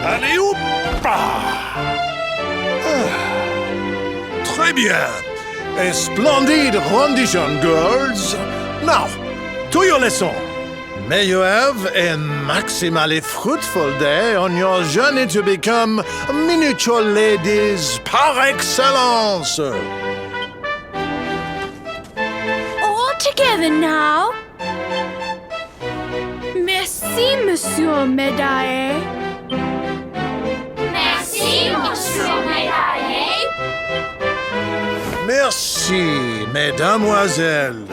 Allez, hop! Très bien. A splendid rendition, girls. Now, to your lesson. May you have a maximally fruitful day on your journey to become miniature ladies par excellence. All together now. Merci, Monsieur Médaille. Merci, Monsieur Médaille. Merci, mesdemoiselles.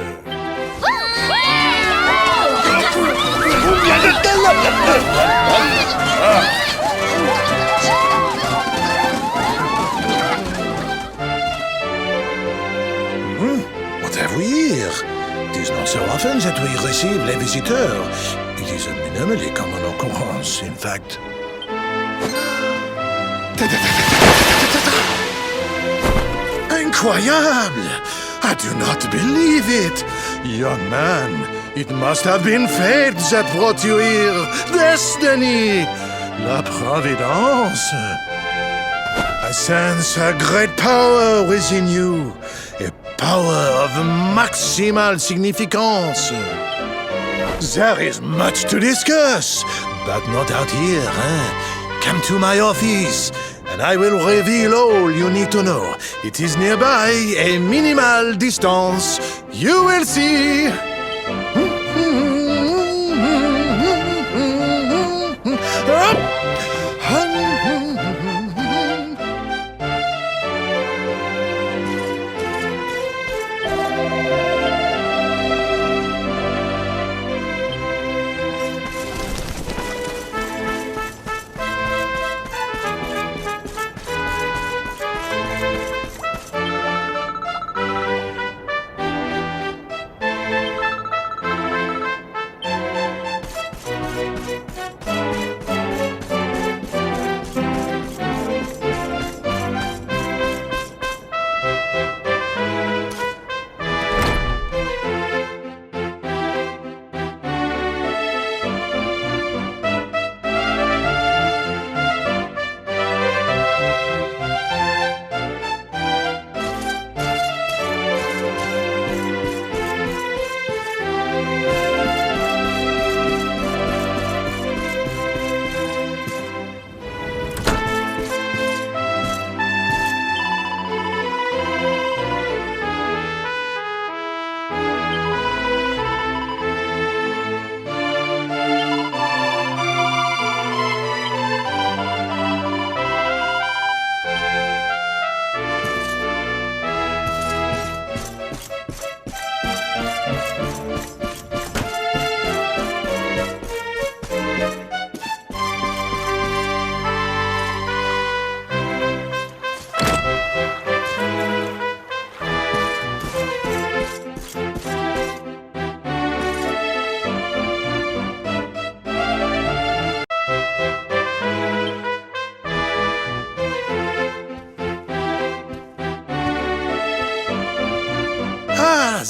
What have we here? It is not so often that we receive les visiteurs. It is a minimally common occurrence, in fact. Incroyable! I do not believe it! Young man, it must have been fate that brought you here! Destiny! La Providence! I sense a great power within you. A power of maximal significance. There is much to discuss, but not out here, eh? Come to my office, and I will reveal all you need to know. It is nearby, a minimal distance. You will see.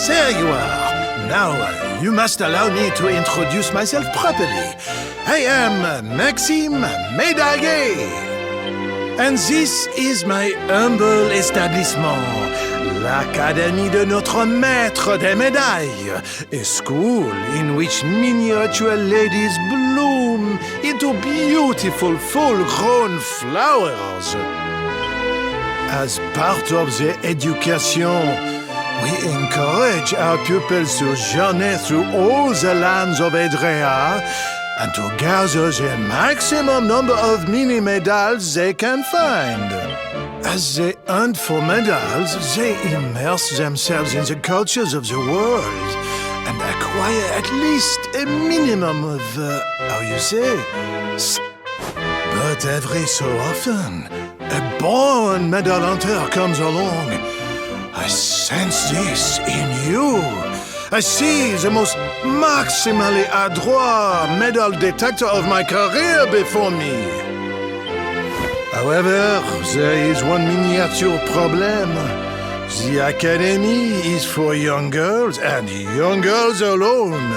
There you are. Now, you must allow me to introduce myself properly. I am Maxime Médaillé. And this is my humble establishment, l'Académie de notre Maître des Médailles, a school in which miniature ladies bloom into beautiful full-grown flowers. As part of the education, we encourage our pupils to journey through all the lands of Edrea and to gather the maximum number of mini-medals they can find. As they hunt for medals, they immerse themselves in the cultures of the world and acquire at least a minimum of, But every so often, a born medal hunter comes along. I sense this in you. I see the most maximally adroit metal detector of my career before me. However, there is one miniature problem. The academy is for young girls and young girls alone.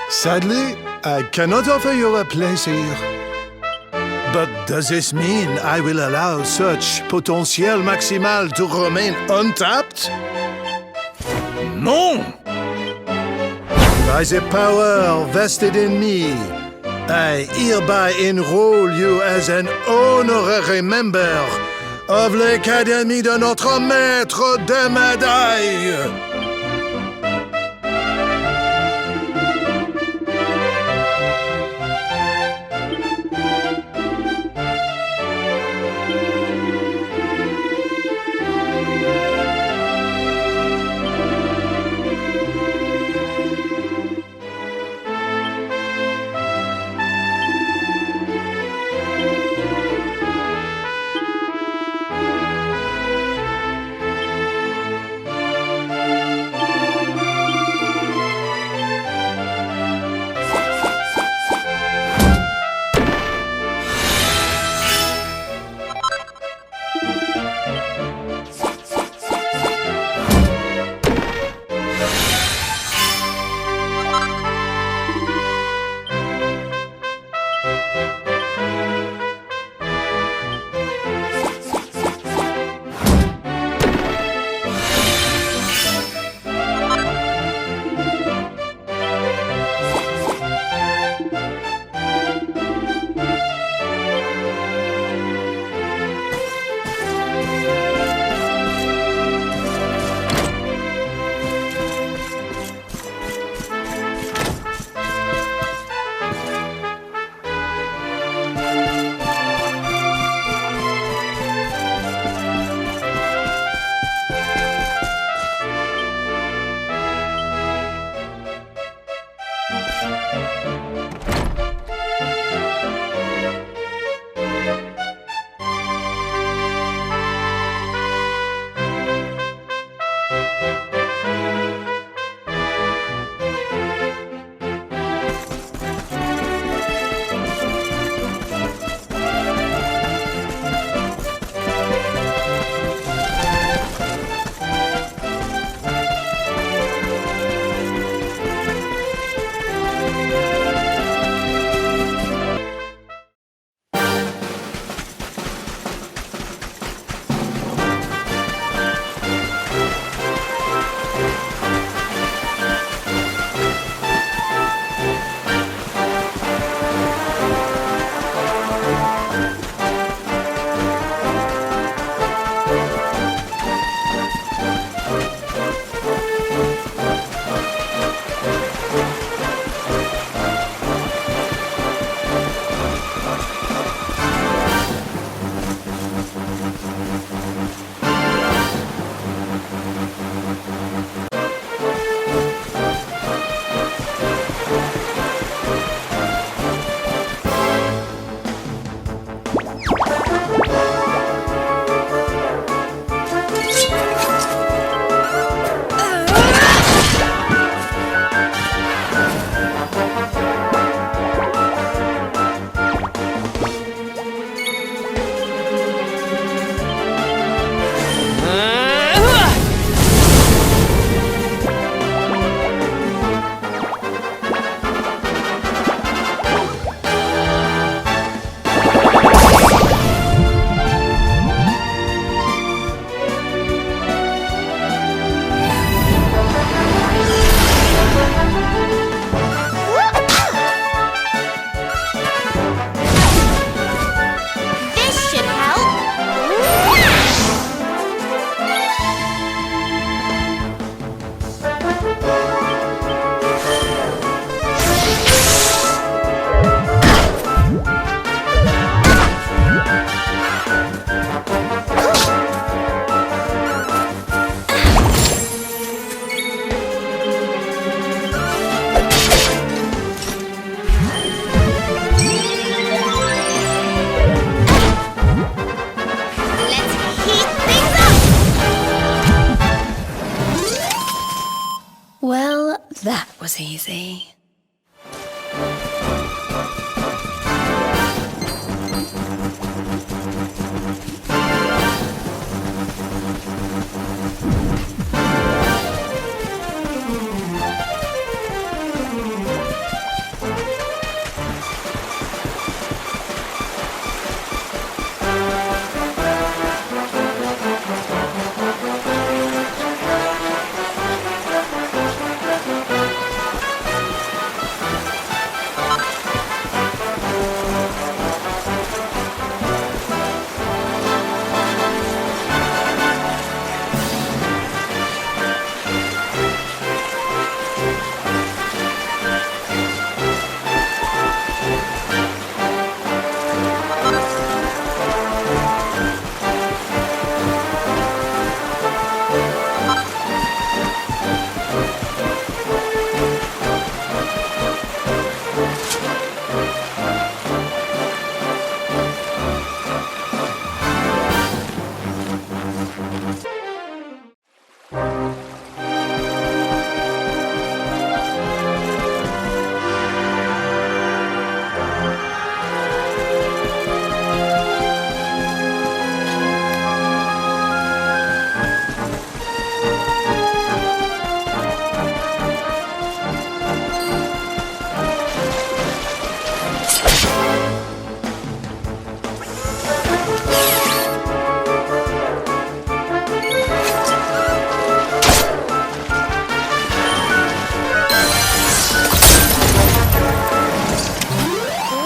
Sadly, I cannot offer you a place here. But does this mean I will allow such potential maximal to remain untapped? No! By the power vested in me, I hereby enroll you as an honorary member of l'Académie de notre maître des médailles. that was easy.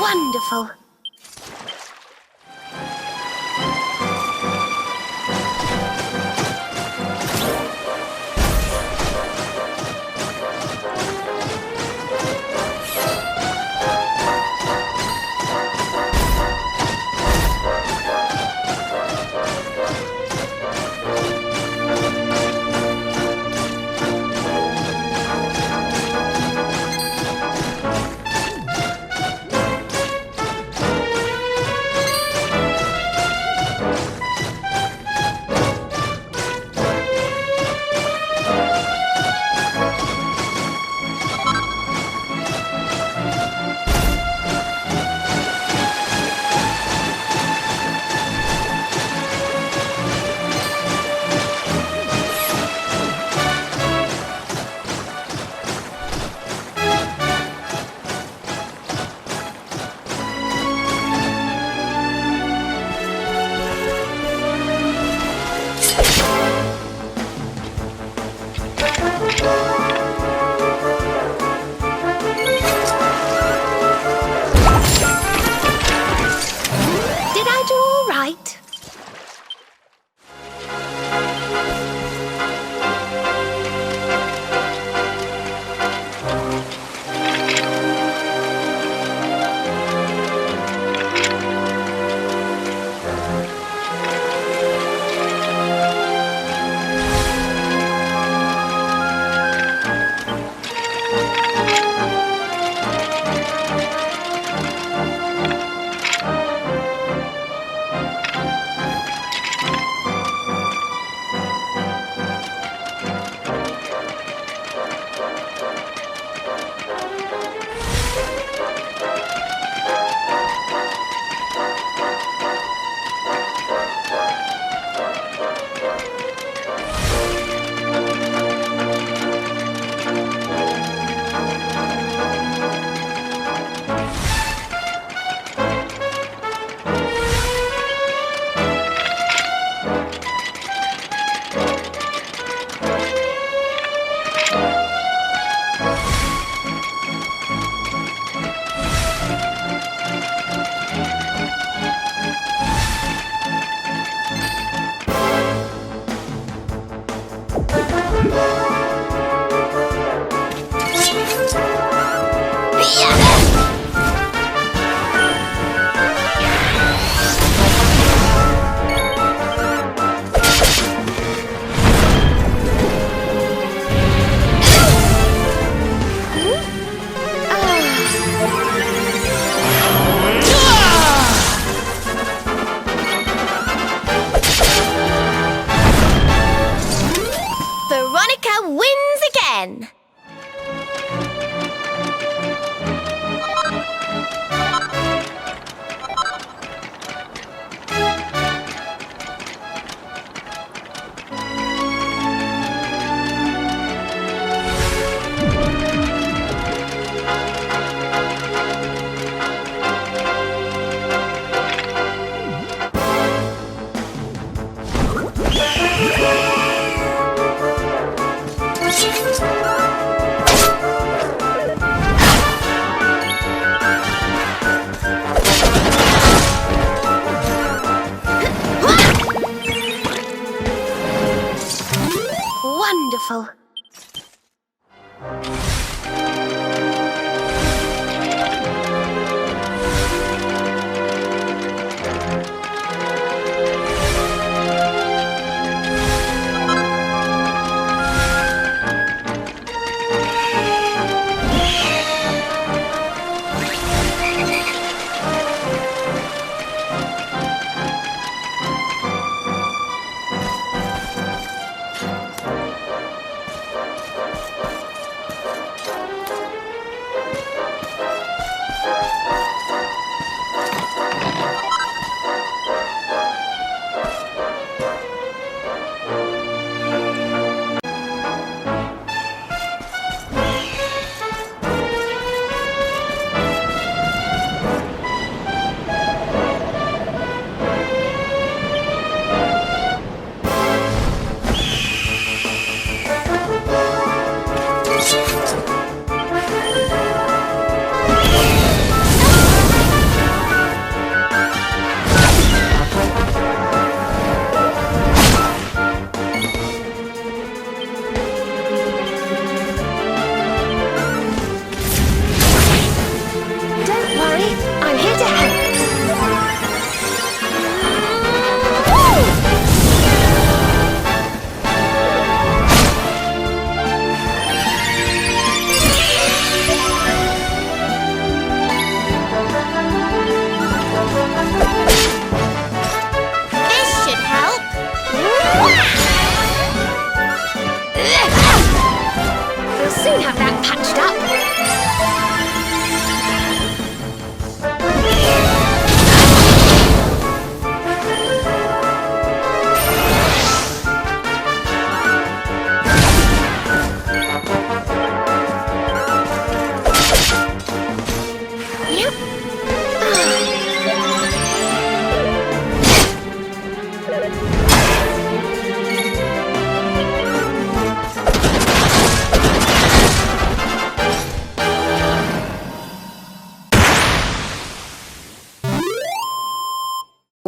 Wonderful.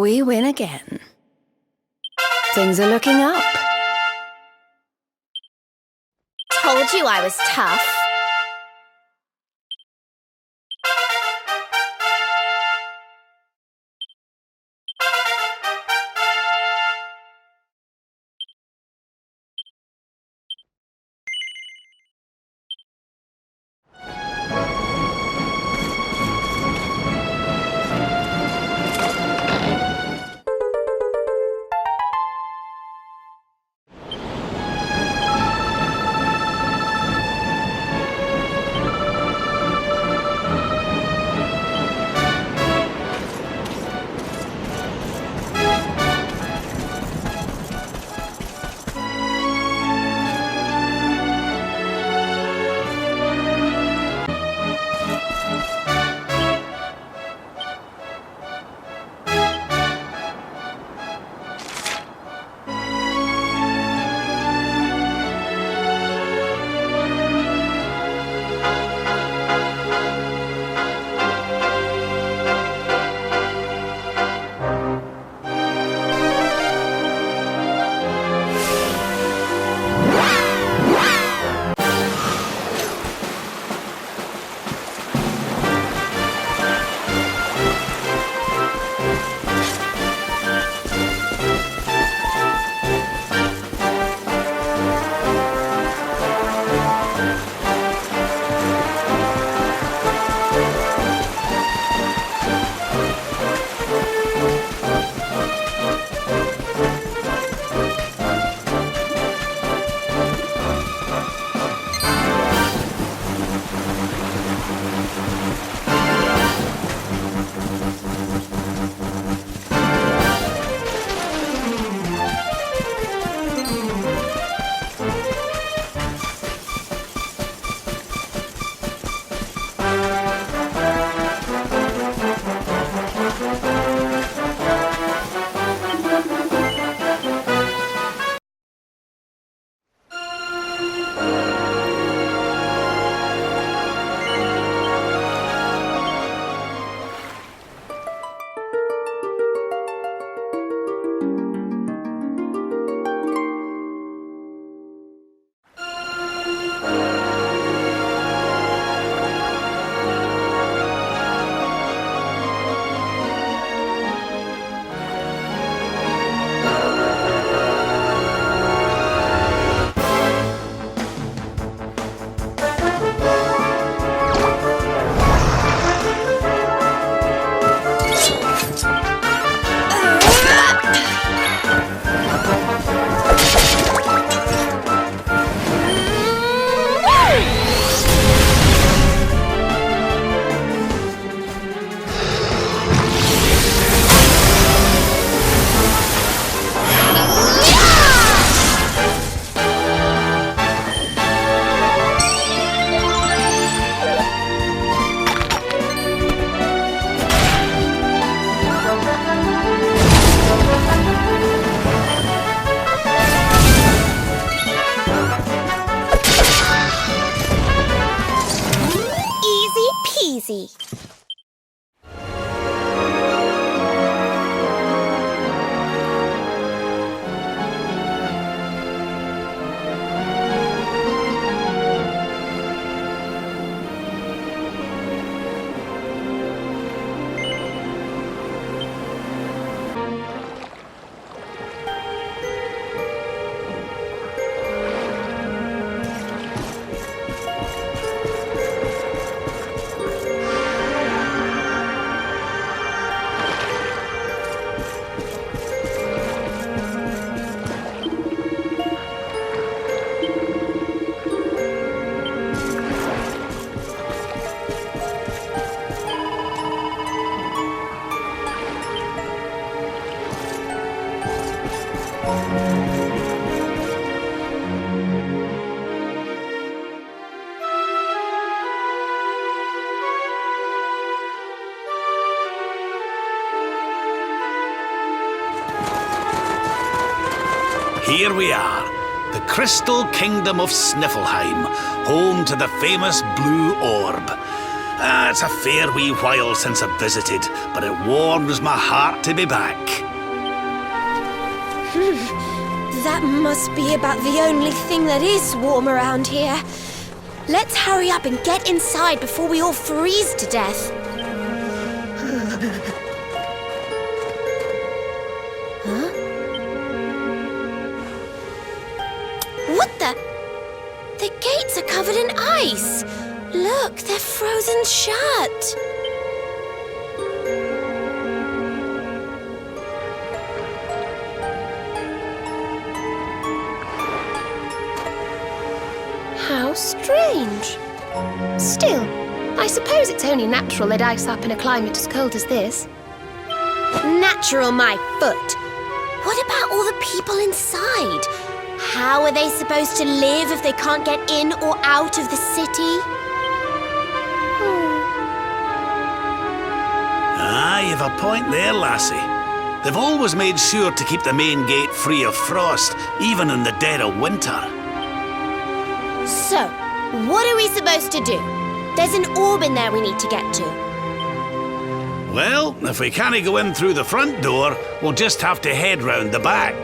We win again. Things are looking up. Told you I was tough. easy. Here we are, the crystal kingdom of Sniffelheim, home to the famous blue orb. It's a fair wee while since I've visited, but it warms my heart to be back. That must be about the only thing that is warm around here. Let's hurry up and get inside before we all freeze to death. Huh? What the? The gates are covered in ice. Look, they're frozen shut. How strange. Still, I suppose it's only natural they'd ice up in a climate as cold as this. Natural, my foot. What about all the people inside? How are they supposed to live if they can't get in or out of the city? You've a point there, lassie. They've always made sure to keep the main gate free of frost, even in the dead of winter. So, what are we supposed to do? There's an orb in there we need to get to. Well, if we can't go in through the front door, we'll just have to head round the back.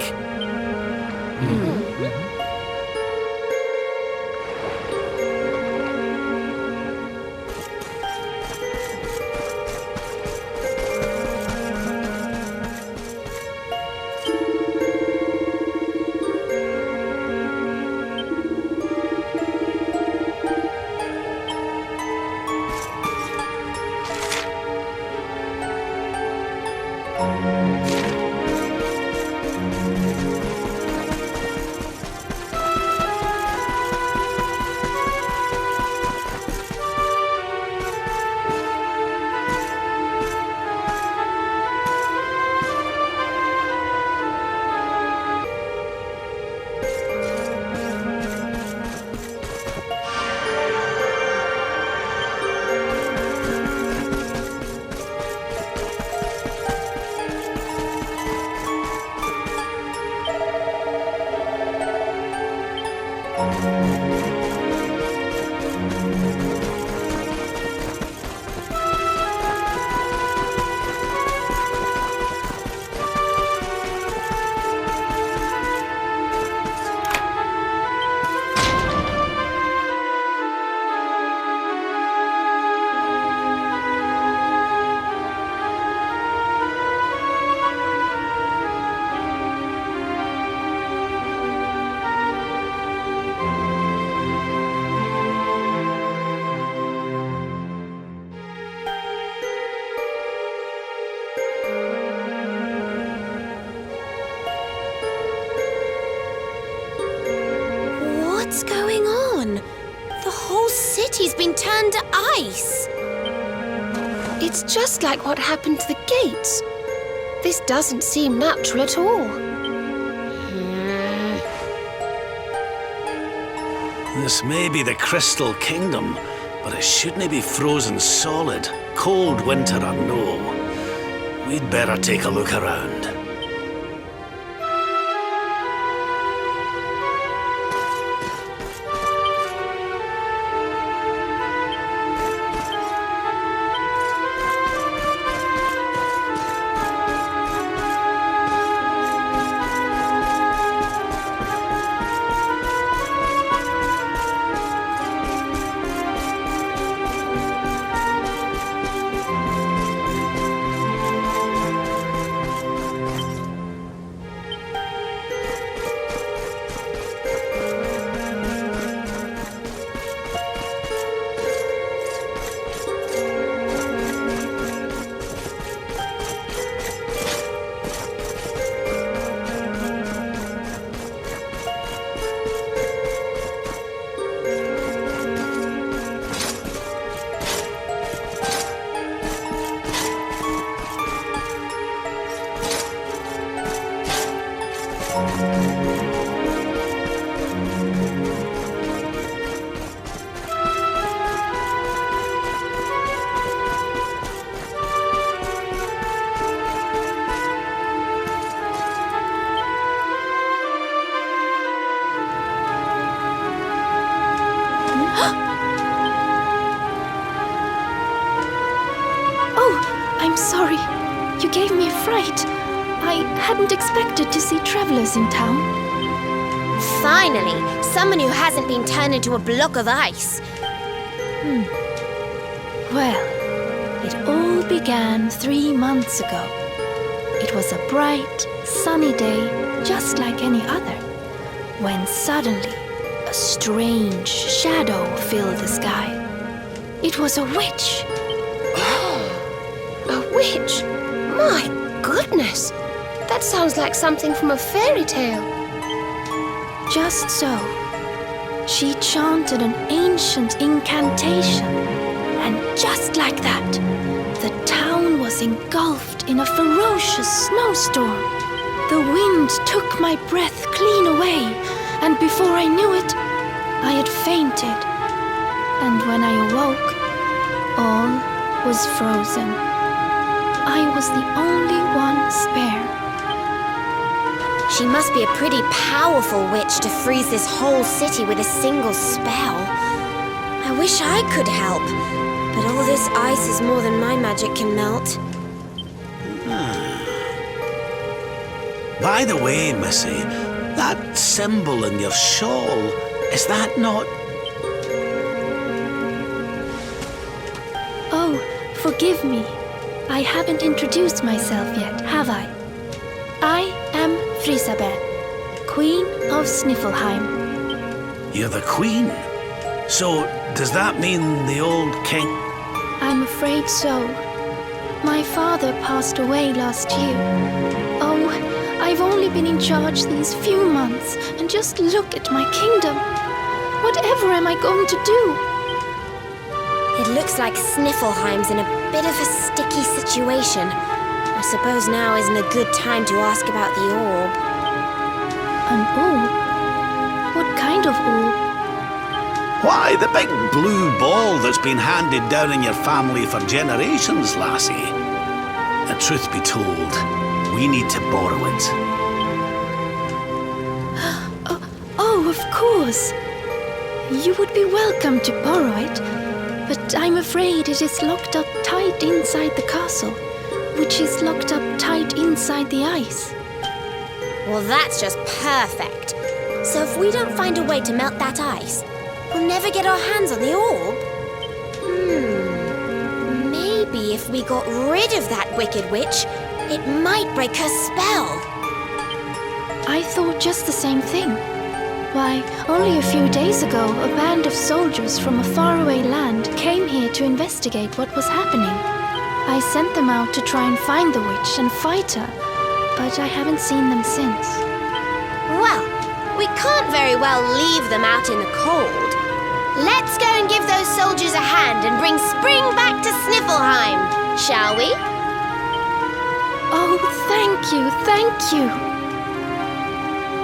What's going on? The whole city's been turned to ice. It's just like what happened to the gates. This doesn't seem natural at all. This may be the Crystal Kingdom, but it shouldn't be frozen solid. Cold winter or no. We'd better take a look around. Oh, I'm sorry. You gave me a fright. I hadn't expected to see travelers in town. Finally, someone who hasn't been turned into a block of ice. Well, it all began 3 months ago. It was a bright, sunny day, just like any other, when suddenly a strange shadow filled the sky. It was a witch. A witch? My goodness! That sounds like something from a fairy tale. Just so. She chanted an ancient incantation, and just like that, the town was engulfed in a ferocious snowstorm. The wind took my breath clean away, and before I knew it, I had fainted. And when I awoke, all was frozen. I was the only one spare. She must be a pretty powerful witch to freeze this whole city with a single spell. I wish I could help, but all this ice is more than my magic can melt. By the way, Missy, that symbol in your shawl, is that not... Oh, forgive me. I haven't introduced myself yet, have I? I am Frysabel, Queen of Sniffelheim. You're the queen? So, does that mean the old king... I'm afraid so. My father passed away last year. Oh, I've only been in charge these few months, and just look at my kingdom. Whatever am I going to do? It looks like Sniffelheim's in a bit of a sticky situation. I suppose now isn't a good time to ask about the orb. An orb? What kind of orb? Why, the big blue ball that's been handed down in your family for generations, lassie. The truth be told, we need to borrow it. Oh, of course. You would be welcome to borrow it, but I'm afraid it is locked up tight inside the castle, which is locked up tight inside the ice. Well, that's just perfect. So if we don't find a way to melt that ice, we'll never get our hands on the orb. Maybe if we got rid of that wicked witch, it might break her spell. I thought just the same thing. Why, only a few days ago, a band of soldiers from a faraway land came here to investigate what was happening. I sent them out to try and find the witch and fight her, but I haven't seen them since. Well, we can't very well leave them out in the cold. Let's go and give those soldiers a hand and bring spring back to Sniffelheim, shall we? Oh, thank you, thank you.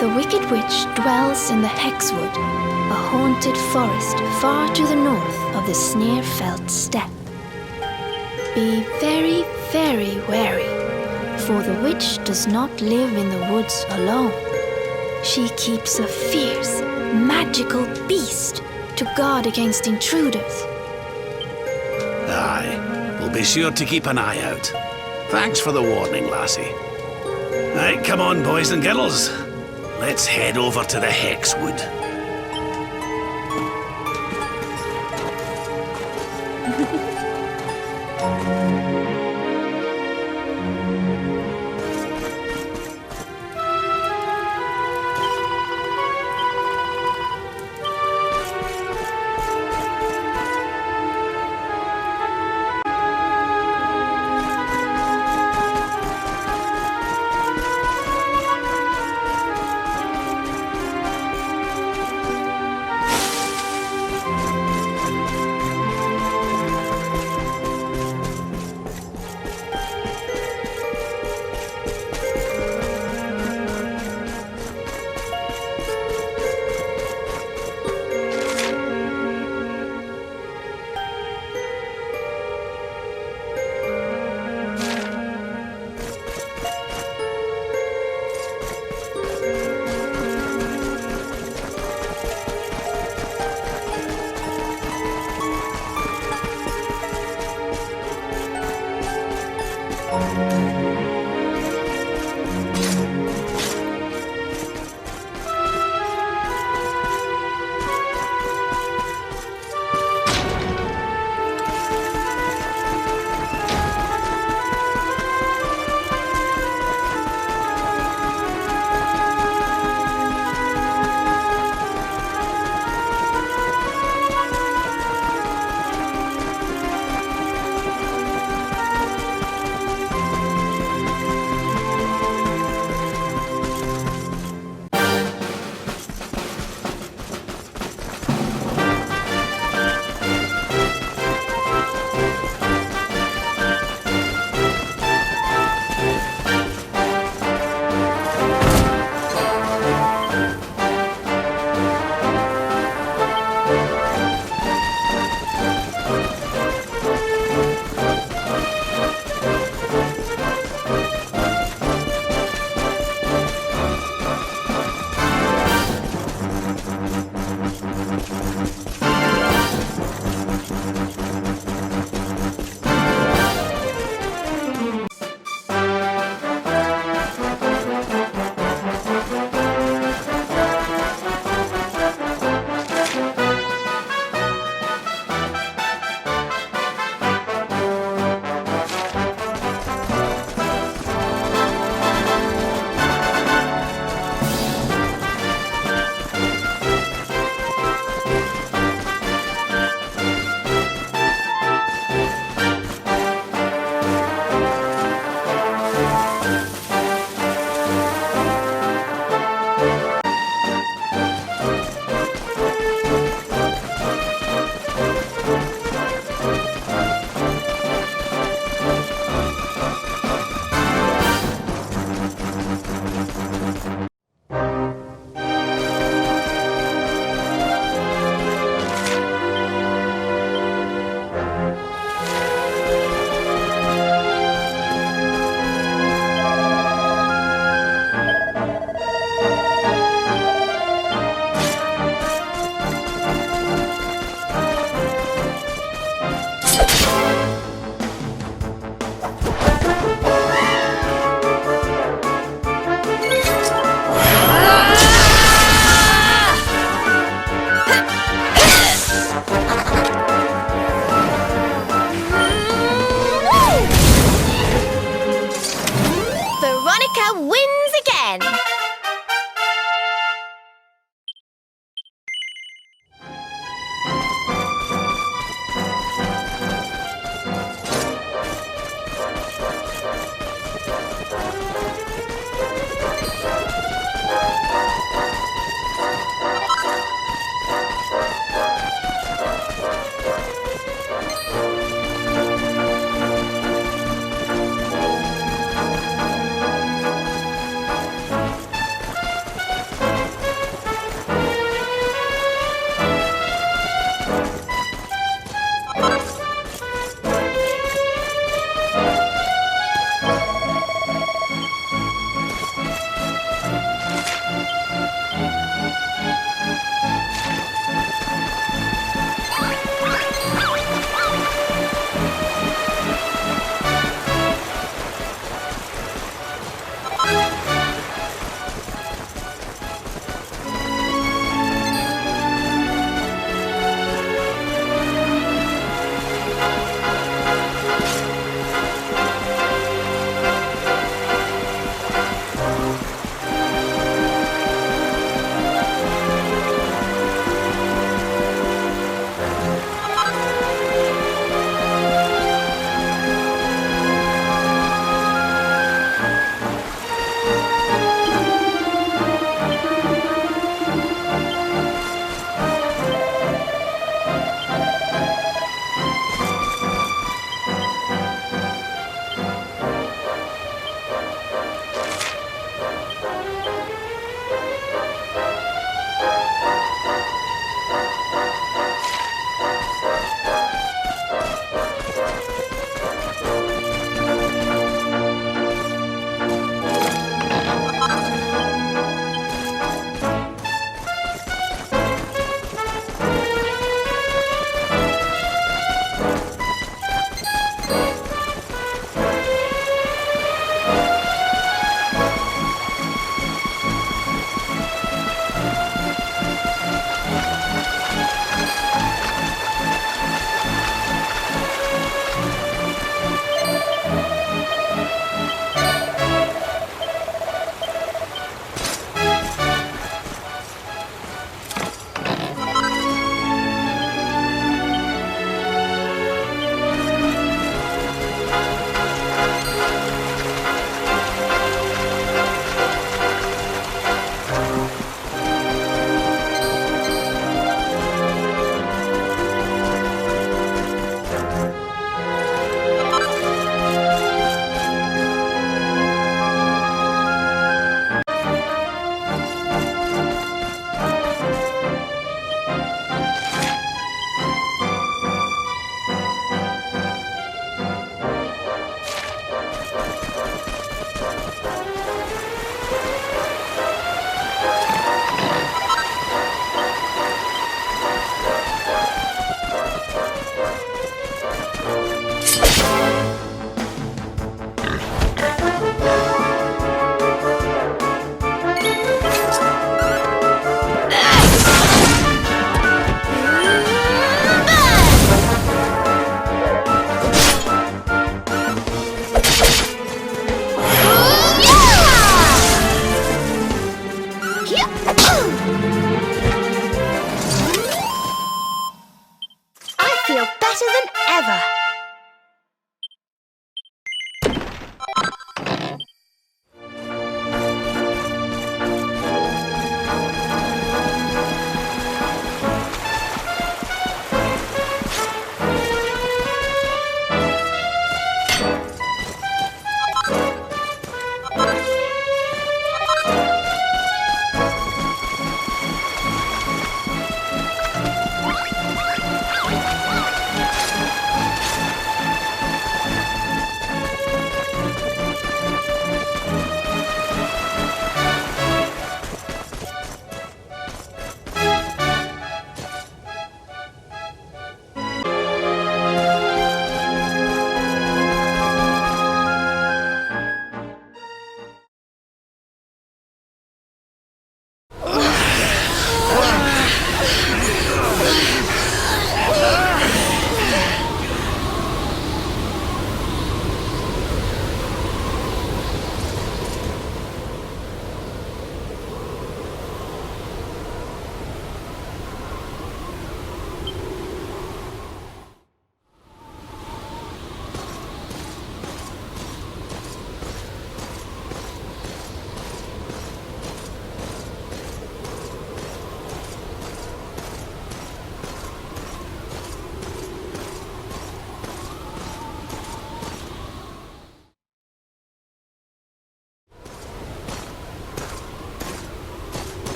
The Wicked Witch dwells in the Hexwood, a haunted forest far to the north of the Sneerfelt steppe. Be very, very wary, for the witch does not live in the woods alone. She keeps a fierce, magical beast to guard against intruders. Aye, we'll be sure to keep an eye out. Thanks for the warning, lassie. Right, come on, boys and girls. Let's head over to the Hexwood.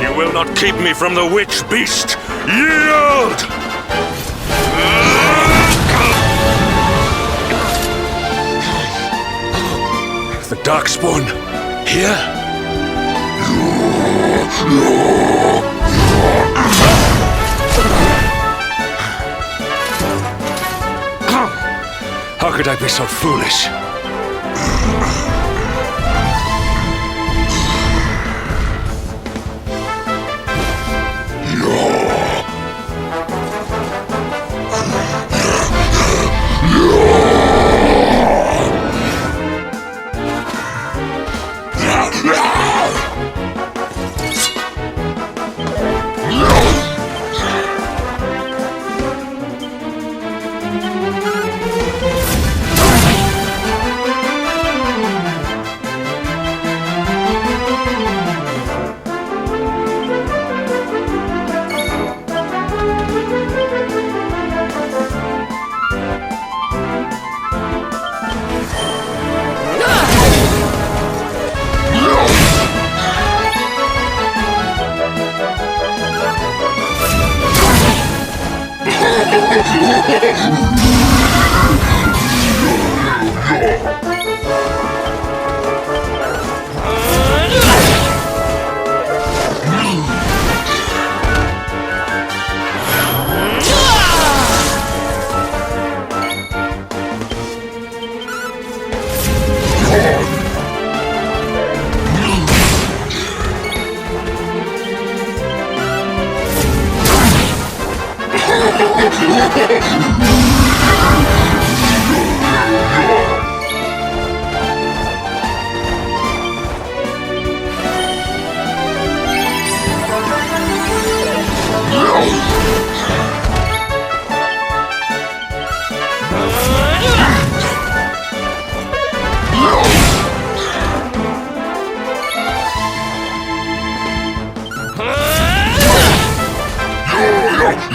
You will not keep me from the witch beast! Yield! The Darkspawn here? How could I be so foolish?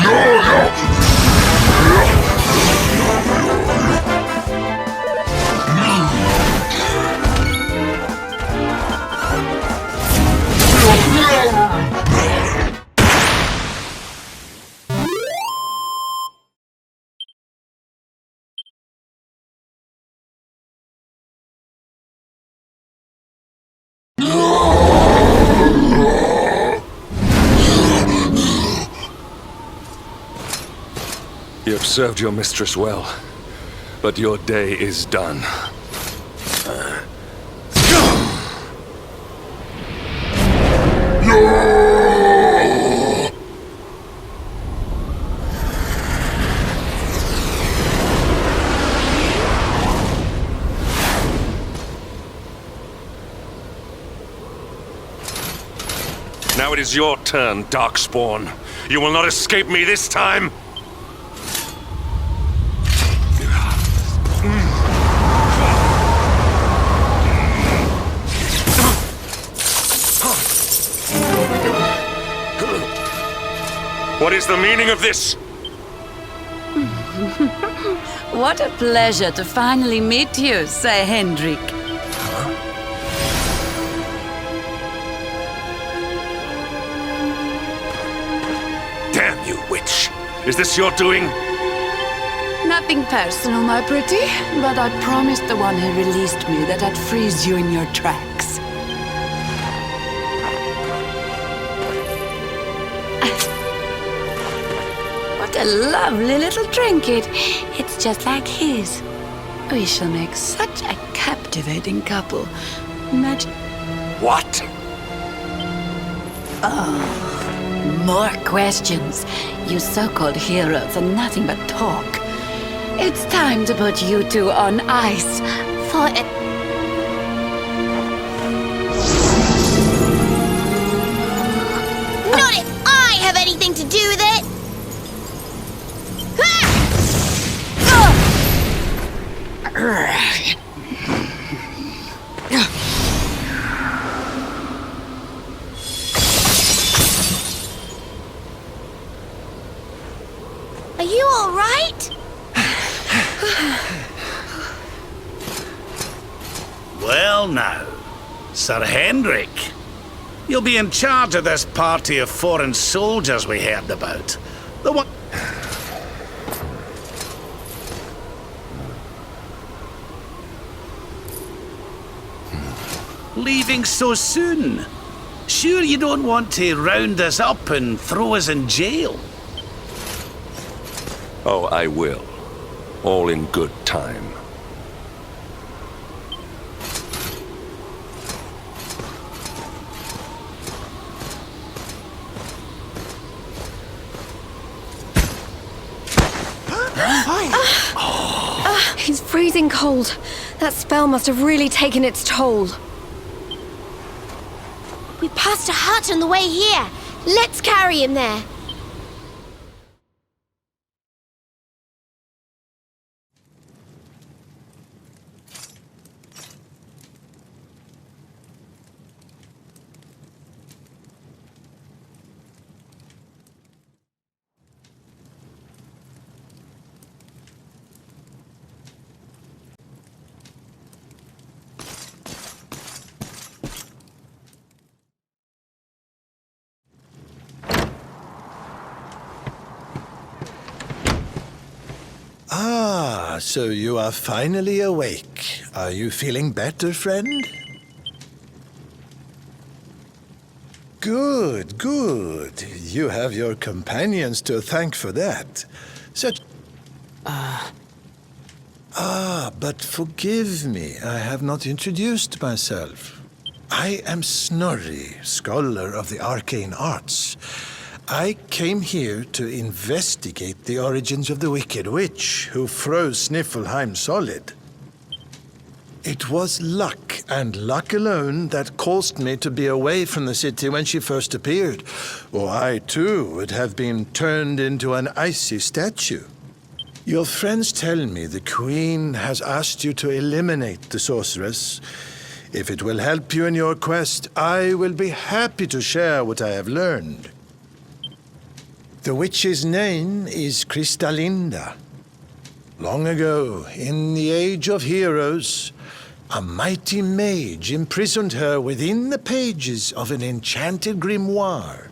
No! You have served your mistress well, but your day is done. Now it is your turn, Darkspawn. You will not escape me this time! What is the meaning of this? What a pleasure to finally meet you, Sir Hendrik. Damn you, witch! Is this your doing? Nothing personal, my pretty, but I promised the one who released me that I'd freeze you in your tracks. What a lovely little trinket. It's just like his. We shall make such a captivating couple. Imagine... What? More questions. You so-called heroes are nothing but talk. It's time to put you two on ice for a... Not if I have anything to do with it! Are you all right? Well now, Sir Hendrik, you'll be in charge of this party of foreign soldiers we heard about. The one... Leaving so soon? Sure you don't want to round us up and throw us in jail? Oh, I will. All in good time. He's freezing cold. That spell must have really taken its toll. We passed a hut on the way here. Let's carry him there. Ah, so you are finally awake. Are you feeling better, friend? Good, good. You have your companions to thank for that. Such... but forgive me, I have not introduced myself. I am Snorri, scholar of the arcane arts. I came here to investigate the origins of the Wicked Witch who froze Sniffelheim solid. It was luck, and luck alone, that caused me to be away from the city when she first appeared, or I too would have been turned into an icy statue. Your friends tell me the Queen has asked you to eliminate the sorceress. If it will help you in your quest, I will be happy to share what I have learned. The witch's name is Krystalinda. Long ago, in the Age of Heroes, a mighty mage imprisoned her within the pages of an enchanted grimoire.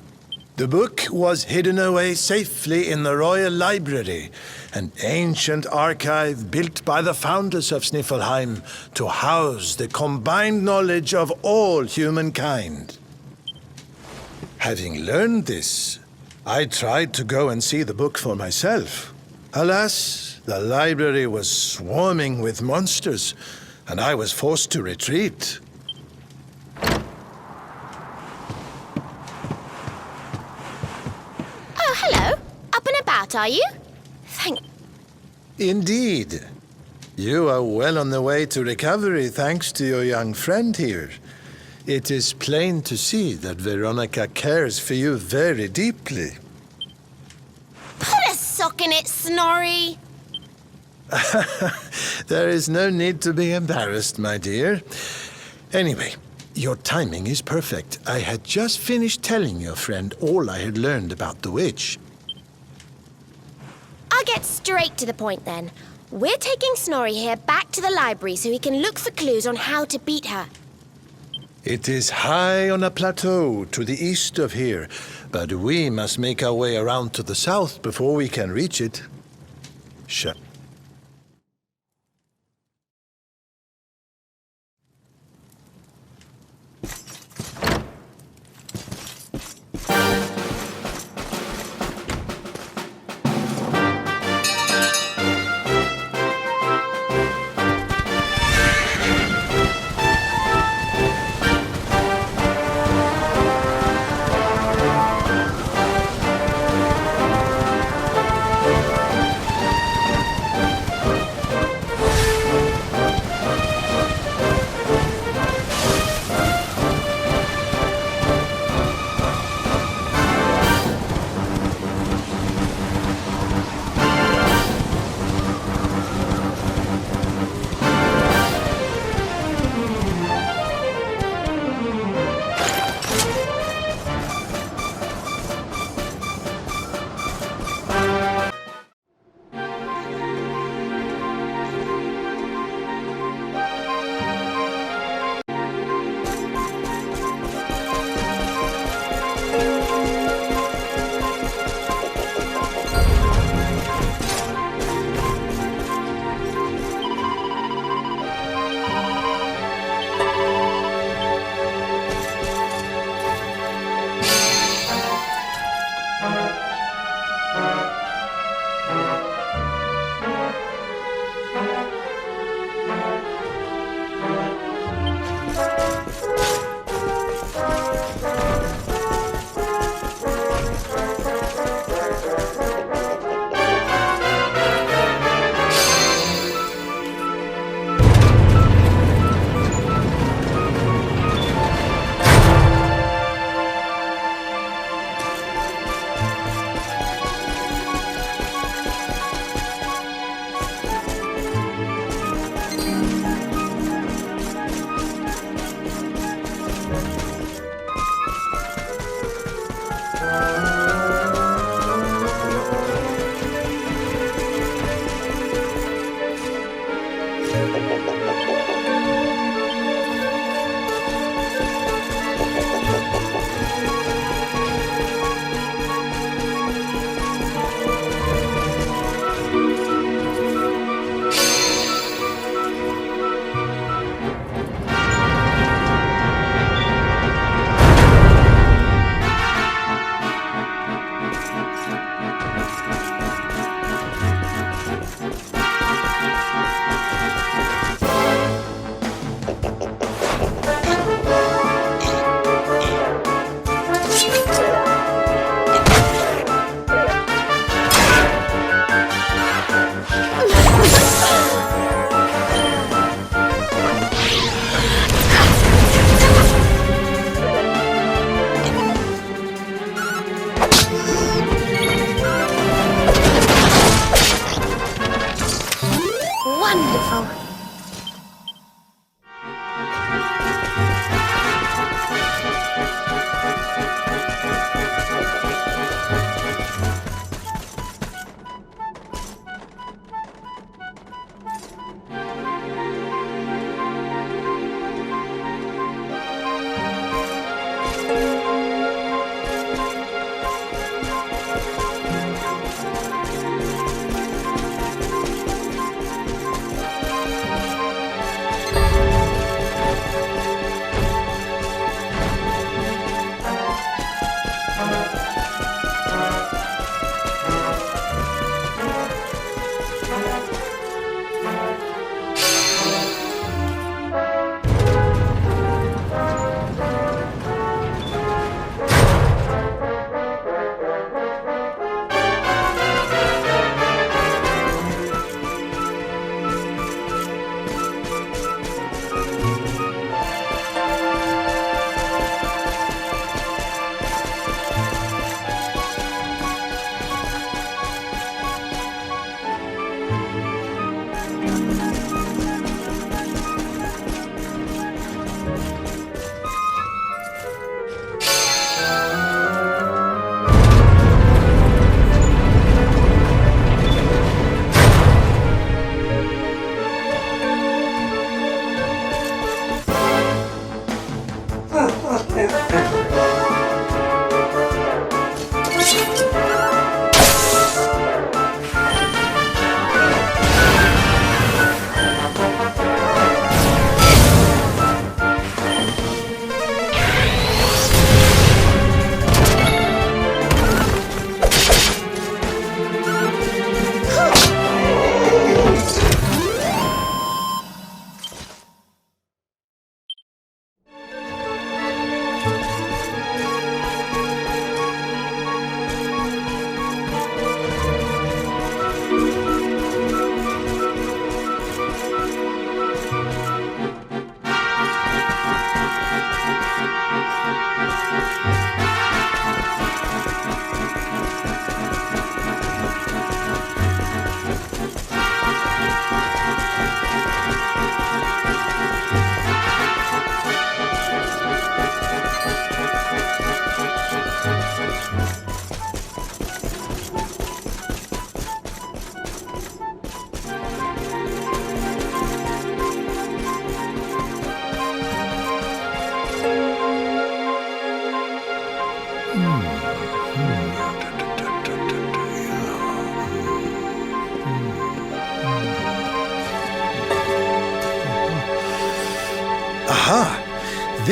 The book was hidden away safely in the Royal Library, an ancient archive built by the founders of Sniffelheim to house the combined knowledge of all humankind. Having learned this, I tried to go and see the book for myself. Alas, the library was swarming with monsters, and I was forced to retreat. Oh, hello. Up and about, are you? Thank... Indeed. You are well on the way to recovery thanks to your young friend here. It is plain to see that Veronica cares for you very deeply. Put a sock in it, Snorri. There is no need to be embarrassed, my dear. Anyway, your timing is perfect. I had just finished telling your friend all I had learned about the witch. I'll get straight to the point then. We're taking Snorri here back to the library so he can look for clues on how to beat her. It is high on a plateau to the east of here, but we must make our way around to the south before we can reach it. Sure.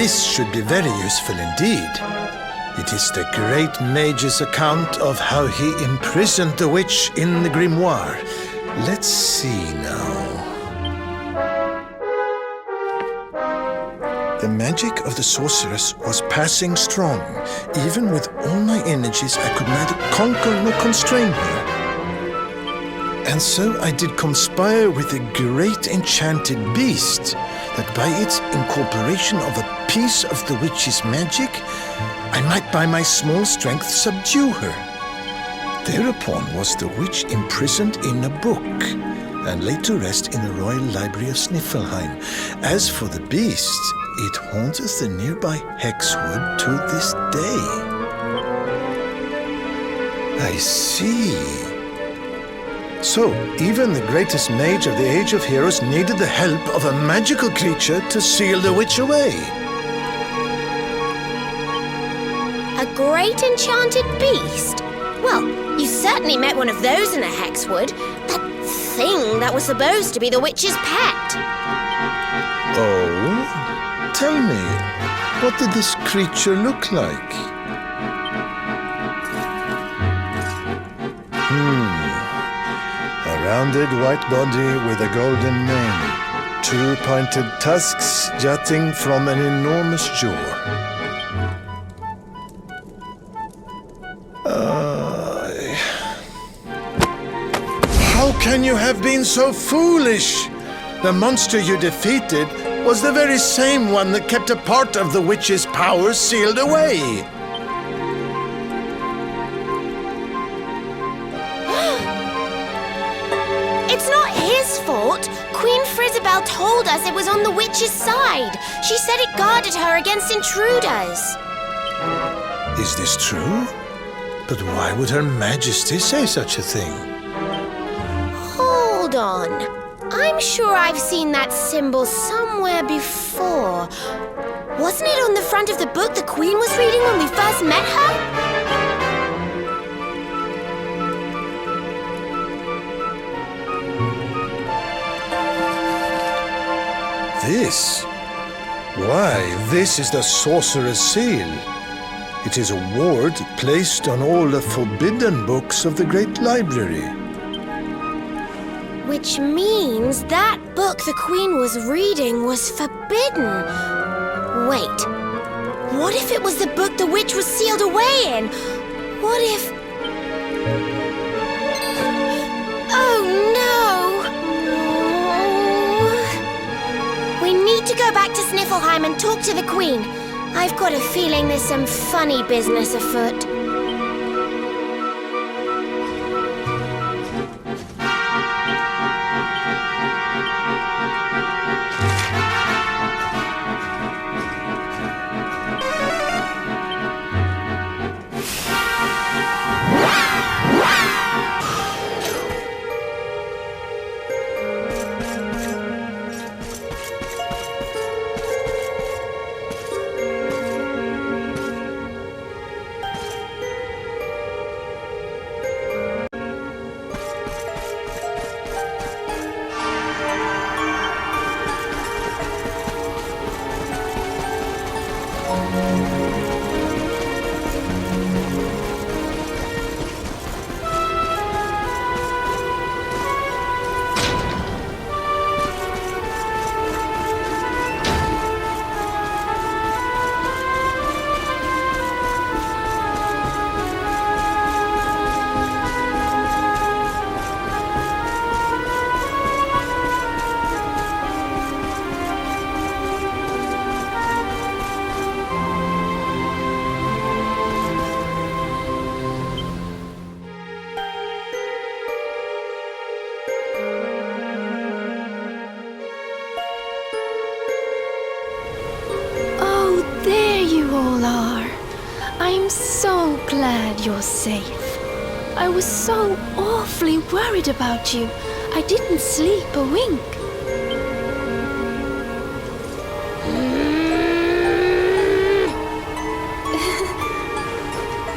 this should be very useful indeed. It is the great mage's account of how he imprisoned the witch in the grimoire. Let's see now. The magic of the sorceress was passing strong. Even with all my energies, I could neither conquer nor constrain her. And so I did conspire with a great enchanted beast, that by its incorporation of a piece of the witch's magic, I might by my small strength subdue her. Thereupon was the witch imprisoned in a book, and laid to rest in the royal library of Sniffelheim. As for the beast, it haunteth the nearby Hexwood to this day. I see. So, even the greatest mage of the Age of Heroes needed the help of a magical creature to seal the witch away. A great enchanted beast? Well, you certainly met one of those in the Hexwood. That thing that was supposed to be the witch's pet. Oh? Tell me, what did this creature look like? A rounded white body with a golden mane. 2 pointed tusks jutting from an enormous jaw. How can you have been so foolish? The monster you defeated was the very same one that kept a part of the witch's power sealed away. It's not his fault. Queen Frysabel told us it was on the witch's side. She said it guarded her against intruders. Is this true? But why would Her Majesty say such a thing? Hold on. I'm sure I've seen that symbol somewhere before. Wasn't it on the front of the book the Queen was reading when we first met her? This? Why, this is the Sorcerer's Seal. It is a ward placed on all the forbidden books of the Great Library. Which means that book the Queen was reading was forbidden. Wait, what if it was the book the witch was sealed away in? What if... Oh no! We need to go back to Sniffelheim and talk to the Queen. I've got a feeling there's some funny business afoot. I'm so glad you're safe. I was so awfully worried about you. I didn't sleep a wink.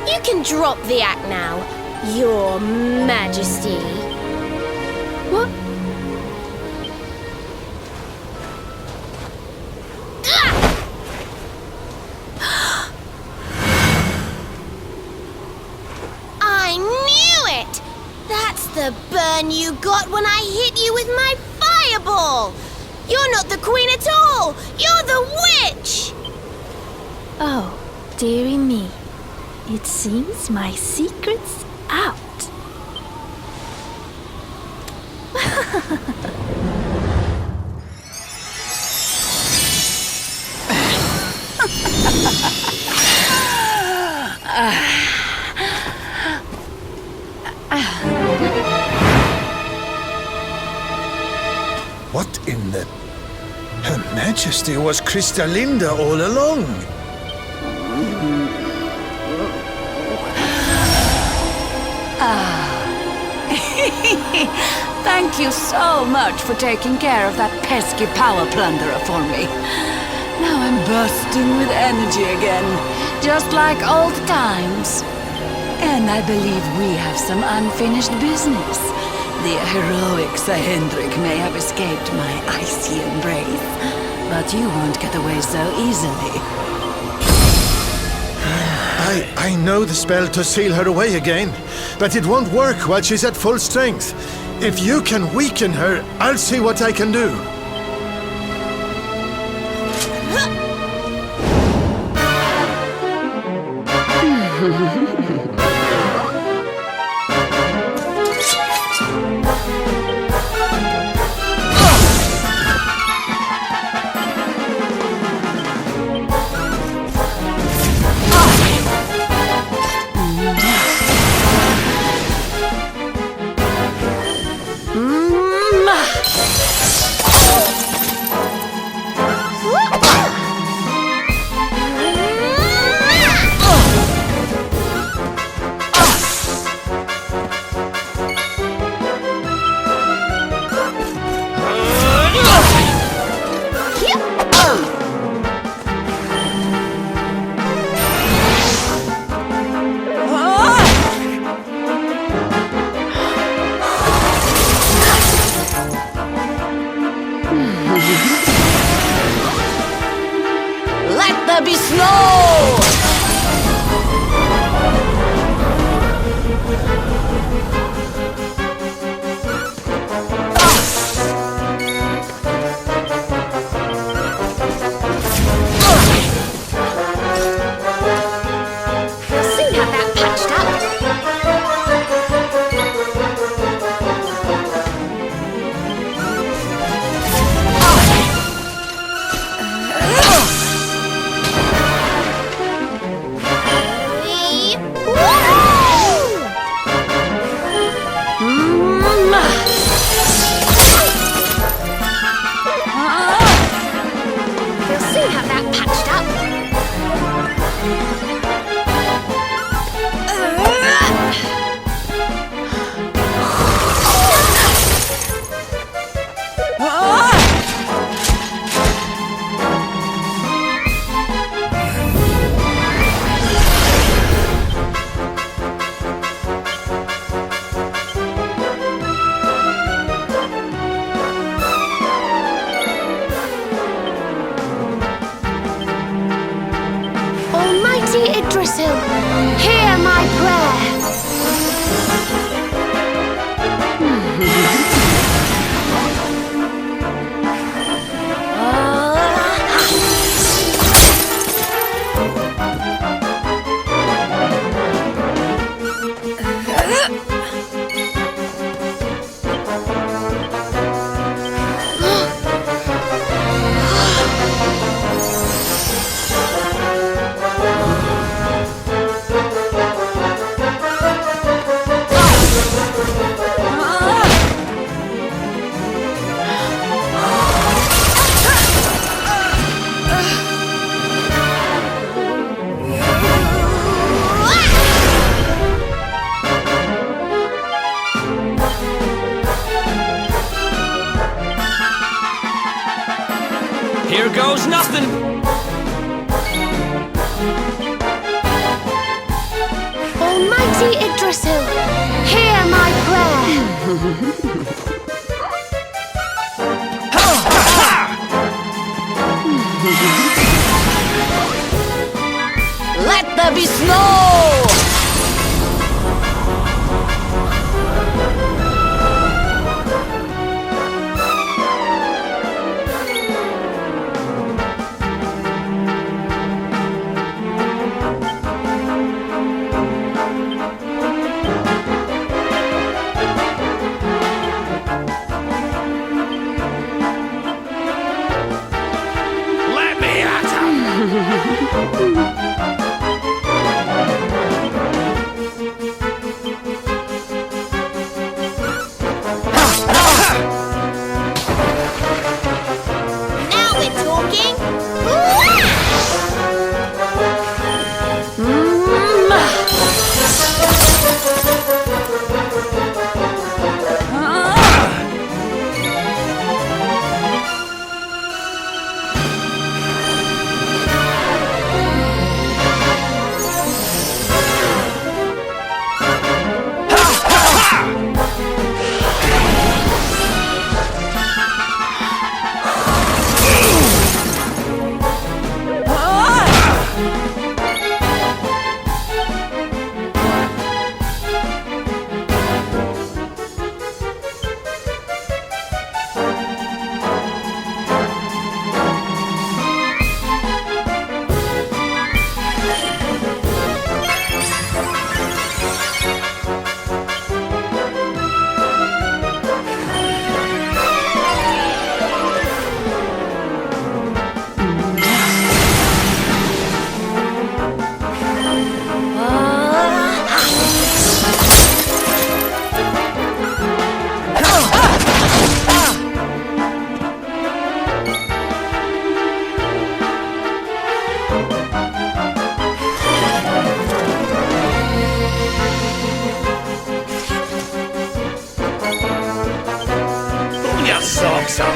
You can drop the act now, Your Majesty. What? it! That's the burn you got when I hit you with my fireball! You're not the queen at all! You're the witch! Oh, dearie me. It seems my secret's out. What in the... Her Majesty was Krystalinda all along. Thank you so much for taking care of that pesky power plunderer for me. Now I'm bursting with energy again, just like old times. And I believe we have some unfinished business. The heroic Sir Hendrik may have escaped my icy embrace, but you won't get away so easily. I know the spell to seal her away again, but it won't work while she's at full strength. If you can weaken her, I'll see what I can do. Let there be snow! Soon have that patched up. They'll soon have that patched up. Almighty Yggdrasil, hear my prayer. Here goes nothing! Almighty Yggdrasil, hear my prayer. Let there be snow! socks up.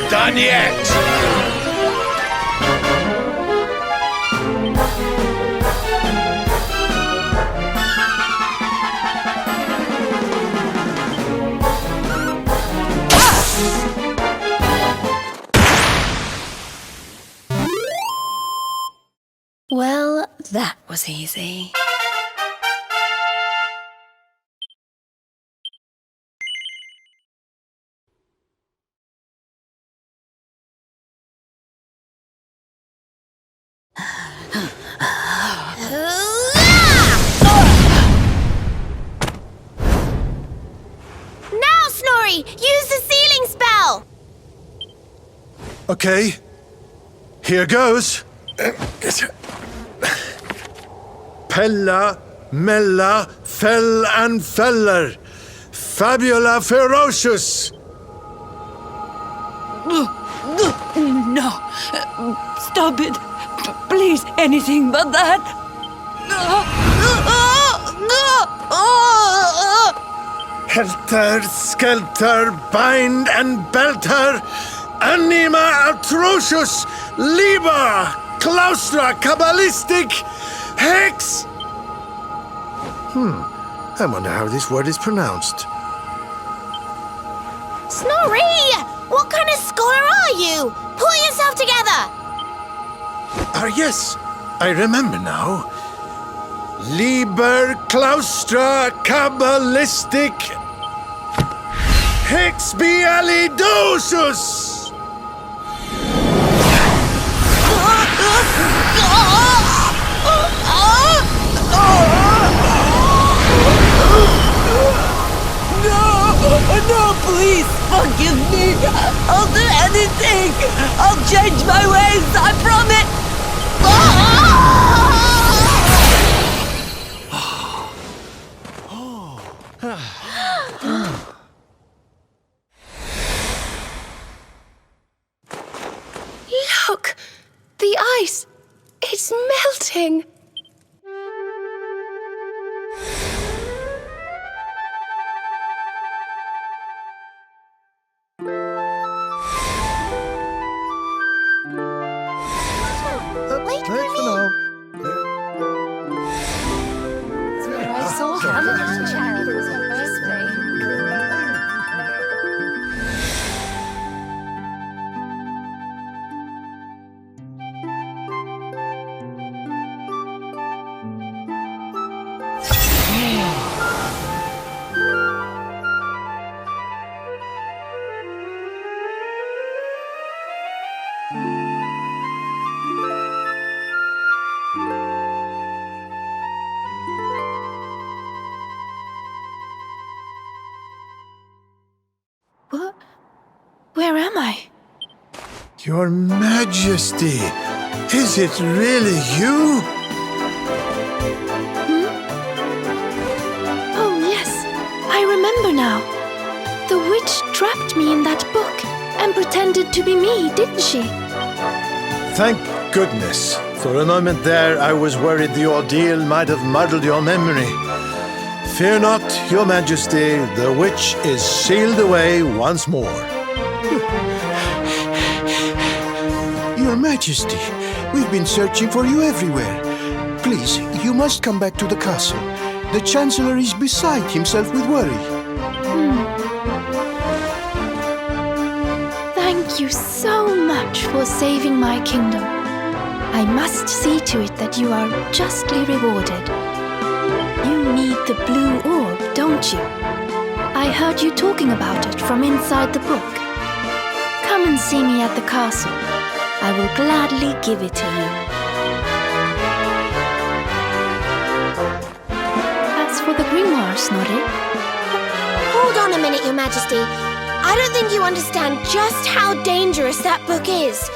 Done yet! Well, that was easy. Now, Snorri! Use the sealing spell! Okay, here goes. Pella, Mella, Fell and Feller. Fabula ferocious. No. Stop it. Please, anything but that. Helter, skelter, bind and belter. Anima atrocious. Liber, claustra, kabbalistic, hex. I wonder how this word is pronounced. Snorri! What kind of scholar are you? Pull yourself together! Yes, I remember now. Liber, claustra, kabbalistic, hex bialidosus. No, please, forgive me. I'll do anything. I'll change my ways, I promise. Look! The ice! It's melting! Wait for me! I saw him. Child was her birthday. Your Majesty, is it really you? Oh, yes, I remember now. The witch trapped me in that book and pretended to be me, didn't she? Thank goodness. For a moment there, I was worried the ordeal might have muddled your memory. Fear not, Your Majesty, the witch is sealed away once more. Your Majesty, we've been searching for you everywhere. Please, you must come back to the castle. The Chancellor is beside himself with worry. Thank you so much for saving my kingdom. I must see to it that you are justly rewarded. You need the blue orb, don't you? I heard you talking about it from inside the book. Come and see me at the castle. I will gladly give it to you. As for the grimoire, Snorri, Hold on a minute, Your Majesty. I don't think you understand just how dangerous that book is.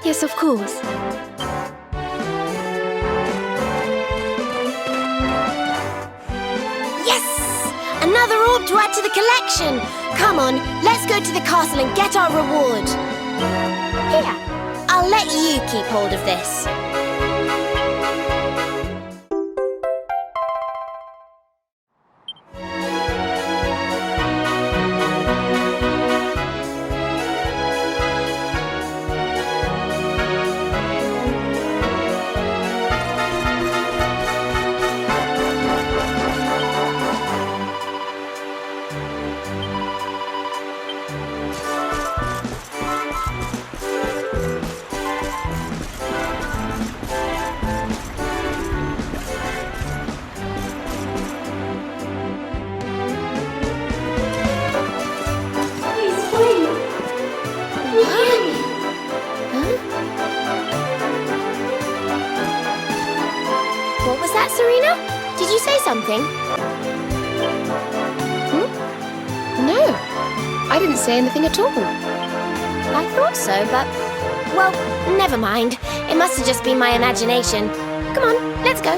yes, of course. Yes! Another orb to add to the collection. Come on, let's go to the castle and get our reward. Here, I'll let you keep hold of this. Did you say something? No, I didn't say anything at all. I thought so, but... well, never mind. It must have just been my imagination. Come on, let's go.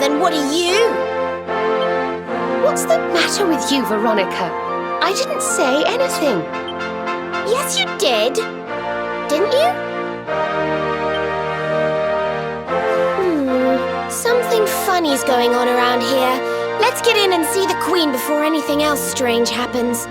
Then what are you? What's the matter with you, Veronica? I didn't say anything. Yes, you did. Didn't you? Something funny's going on around here. Let's get in and see the Queen before anything else strange happens.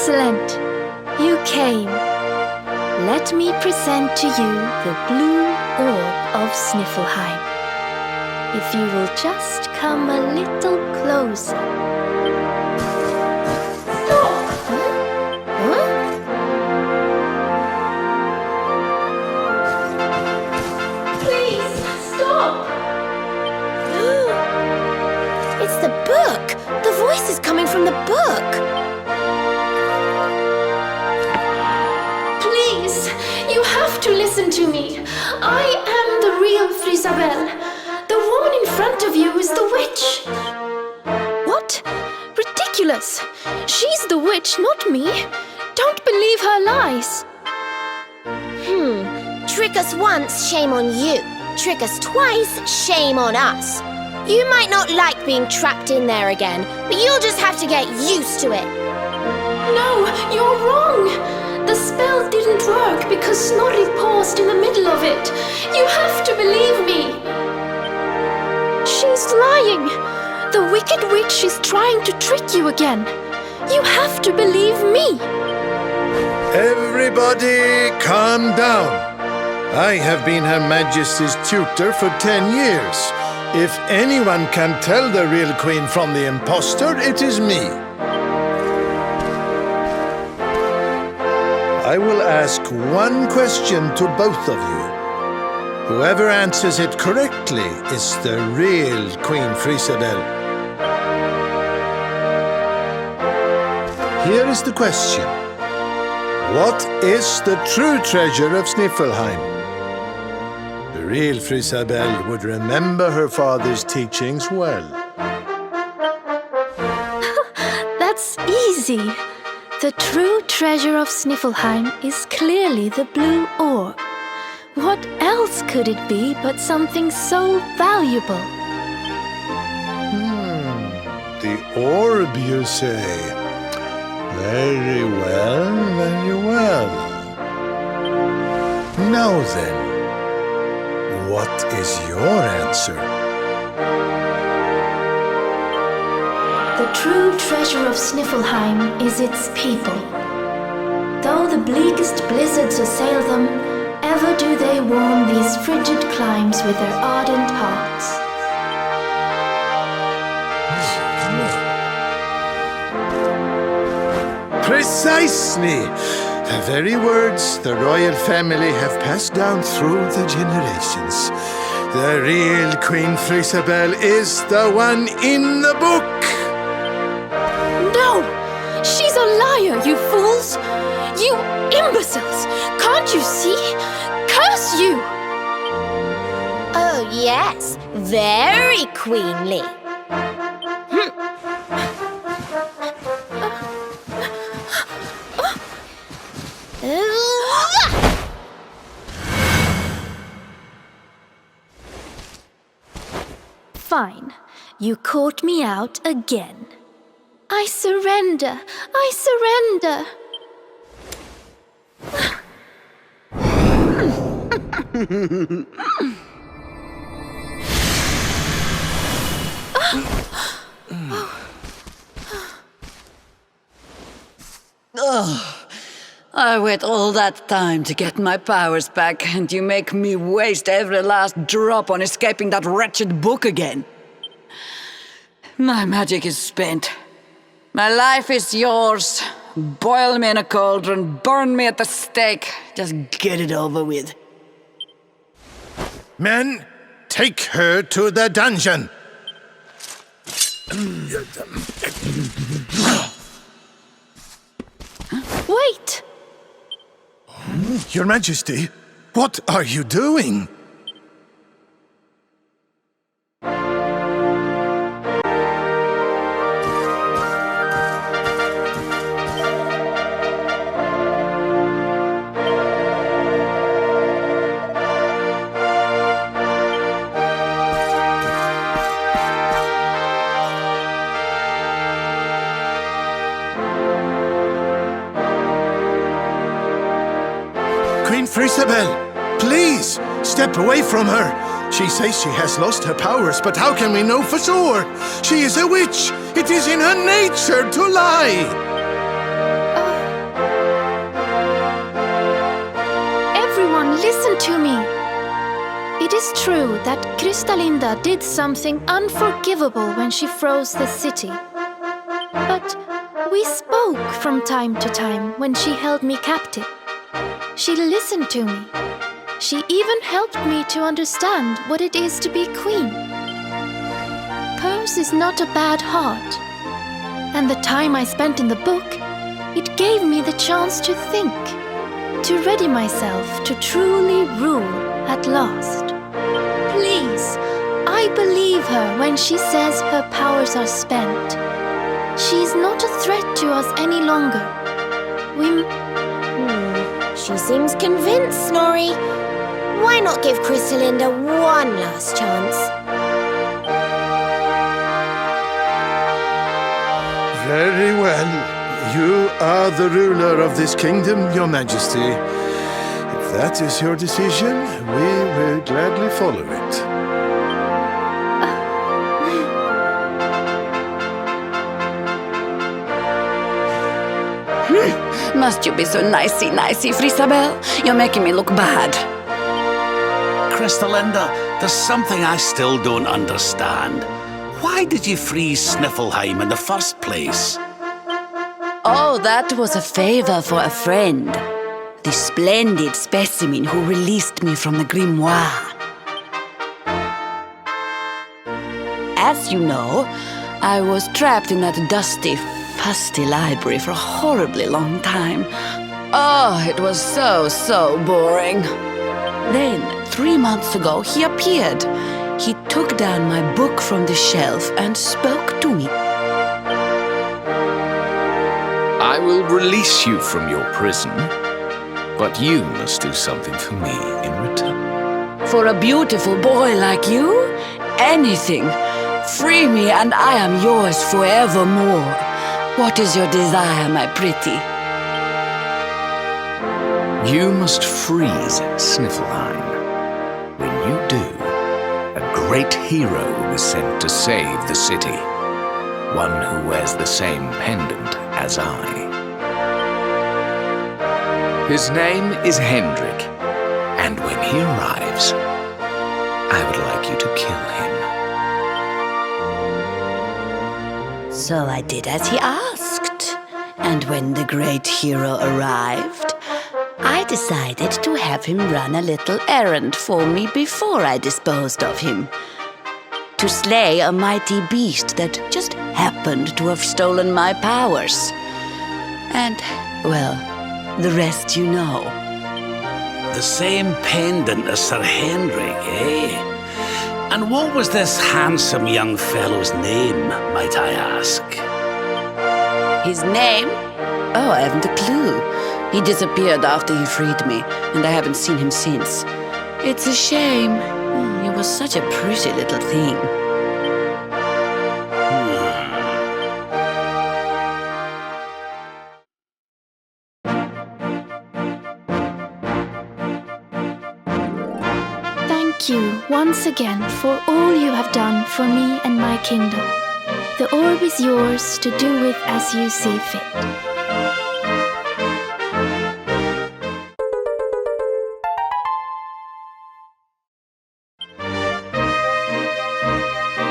Excellent! You came. Let me present to you the blue orb of Sniffelheim. If you will just come a little closer. Stop! Please, stop! It's the book! The voice is coming from the book! You have to listen to me. I am the real Frysabel. The of you is the witch. What? Ridiculous. She's the witch, not me. Don't believe her lies. Trick us once, shame on you. Trick us twice, shame on us. You might not like being trapped in there again, but you'll just have to get used to it. No, you're wrong. The spell didn't work because Snorri paused in the middle of it. You have to believe me. She's lying. The wicked witch is trying to trick you again. You have to believe me. Everybody, calm down. I have been Her Majesty's tutor for 10 years. If anyone can tell the real queen from the impostor, it is me. I will ask one question to both of you. Whoever answers it correctly is the real Queen Frysabel. Here is the question. What is the true treasure of Sniffelheim? The real Frysabel would remember her father's teachings well. That's easy. The true treasure of Sniffelheim is clearly the blue orb. What else could it be but something so valuable? The orb, you say? Very well, very well. Now then, what is your answer? The true treasure of Sniffelheim is its people. Though the bleakest blizzards assail them, ever do they warm these frigid climes with their ardent hearts. Precisely! The very words the royal family have passed down through the generations. The real Queen Frysabel is the one in the book! No! She's a liar, you fools! You imbeciles! Can't you see? Curse you! Oh, yes. Very queenly. Fine. You caught me out again. I surrender. I surrender. I wait all that time to get my powers back, and you make me waste every last drop on escaping that wretched book again. My magic is spent. My life is yours. Boil me in a cauldron, burn me at the stake. Just get it over with. Men, take her to the dungeon! Wait! Your Majesty, what are you doing? Queen Frysabel, please, step away from her. She says she has lost her powers, but how can we know for sure? She is a witch. It is in her nature to lie. Everyone, listen to me. It is true that Krystalinda did something unforgivable when she froze the city. But we spoke from time to time when she held me captive. She listened to me. She even helped me to understand what it is to be queen. Hers is not a bad heart. And the time I spent in the book, it gave me the chance to think, to ready myself to truly rule at last. Please, I believe her when she says her powers are spent. She's not a threat to us any longer. She seems convinced, Snorri. Why not give Krystalinda one last chance? Very well. You are the ruler of this kingdom, Your Majesty. If that is your decision, we will gladly follow it. Must you be so nicey, Frysabel? You're making me look bad. Krystalinda, there's something I still don't understand. Why did you freeze Sniffelheim in the first place? Oh, that was a favor for a friend. The splendid specimen who released me from the grimoire. As you know, I was trapped in that dusty, fusty library for a horribly long time. Oh, it was so boring. Then, 3 months ago, he appeared. He took down my book from the shelf and spoke to me. I will release you from your prison, but you must do something for me in return. For a beautiful boy like you, anything. Free me and I am yours forevermore. What is your desire, my pretty? You must freeze Sniffelheim. When you do, a great hero will be sent to save the city. One who wears the same pendant as I. His name is Hendrik, and when he arrives, I would like you to kill him. So I did as he asked. And when the great hero arrived, I decided to have him run a little errand for me before I disposed of him. To slay a mighty beast that just happened to have stolen my powers. And, well, the rest you know. The same pendant as Sir Hendrik, eh? And what was this handsome young fellow's name, might I ask? His name? Oh, I haven't a clue. He disappeared after he freed me, and I haven't seen him since. It's a shame. He was such a pretty little thing. Thank you once again for all you have done for me and my kingdom. The orb is yours to do with as you see fit.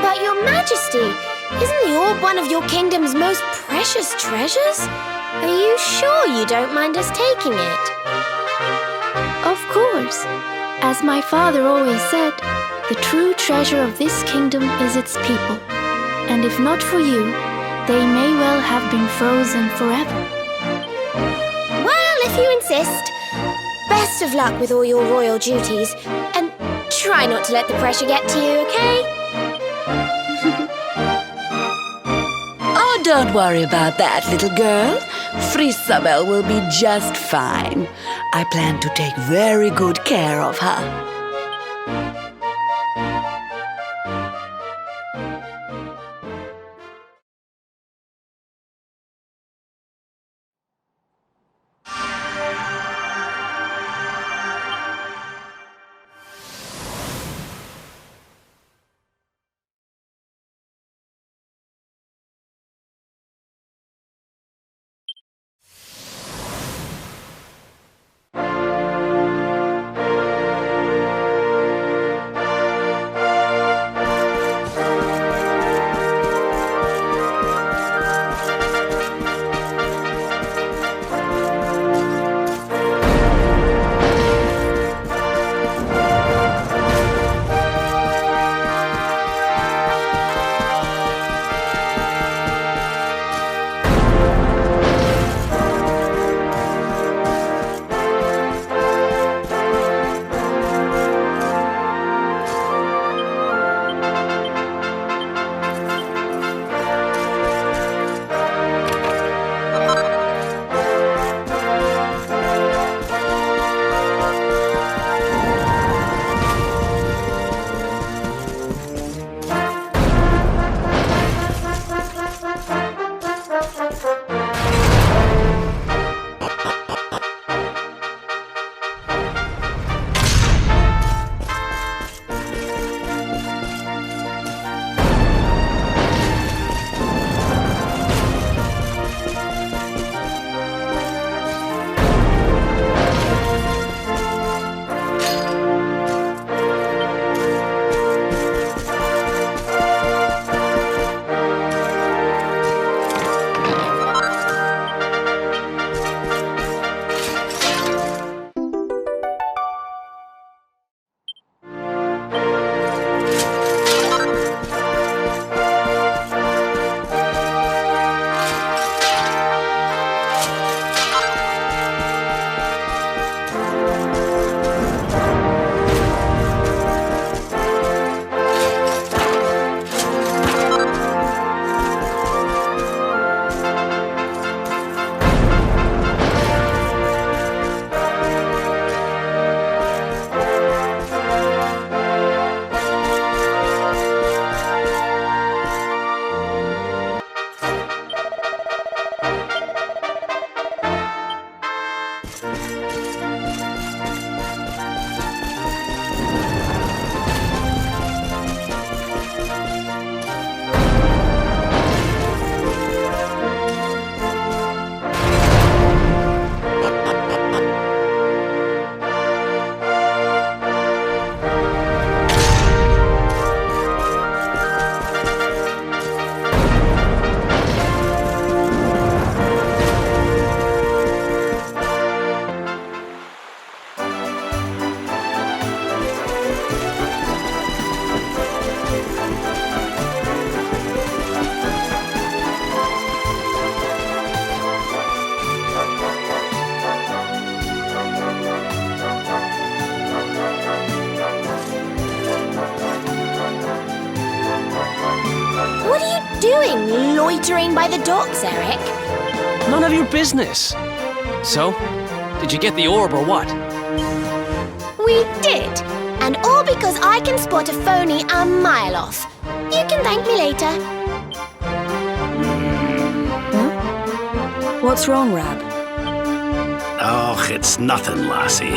But Your Majesty, isn't the orb one of your kingdom's most precious treasures? Are you sure you don't mind us taking it? Of course. As my father always said, the true treasure of this kingdom is its people. And if not for you, they may well have been frozen forever. Well, if you insist. Best of luck with all your royal duties. And try not to let the pressure get to you, okay? Oh, don't worry about that, little girl. Frysabel will be just fine. I plan to take very good care of her. loitering by the docks, Eric? None of your business. So, did you get the orb or what? We did. And all because I can spot a phony a mile off. You can thank me later. What's wrong, Rab? Oh, it's nothing, lassie.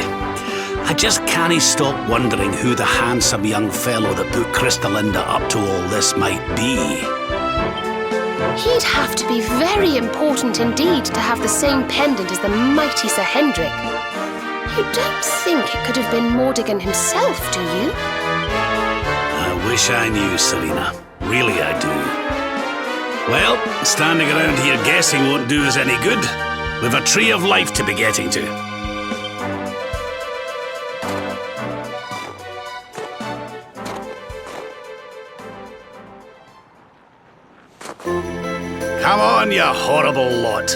I just can't stop wondering who the handsome young fellow that put Krystalinda up to all this might be. He'd have to be very important indeed to have the same pendant as the mighty Sir Hendrik. You don't think it could have been Mordigan himself, do you? I wish I knew, Serena. Really, I do. Well, standing around here guessing won't do us any good. We've a tree of life to be getting to. Come on, you horrible lot.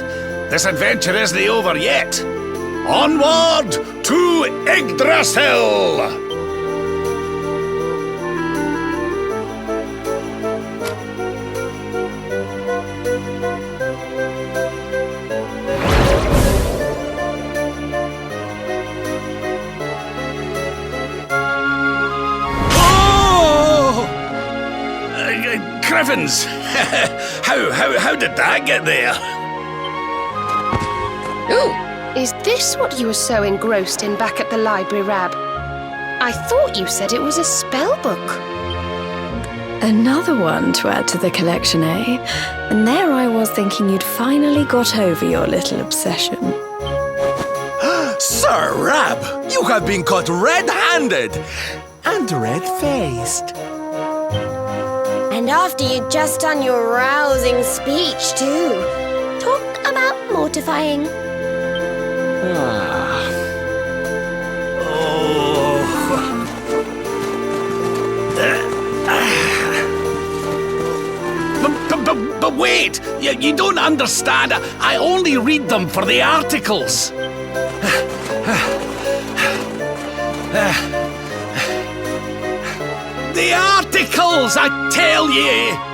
This adventure isn't over yet. Onward to Yggdrasil! Griffins! how did that get there? Ooh, is this what you were so engrossed in back at the library, Rab? I thought you said it was a spell book. Another one to add to the collection, eh? And there I was thinking you'd finally got over your little obsession. Sir Rab, you have been caught red-handed and red-faced. And after you'd just done your rousing speech, too. Talk about mortifying. But wait! You don't understand. I only read them for the articles. The articles, I tell ye!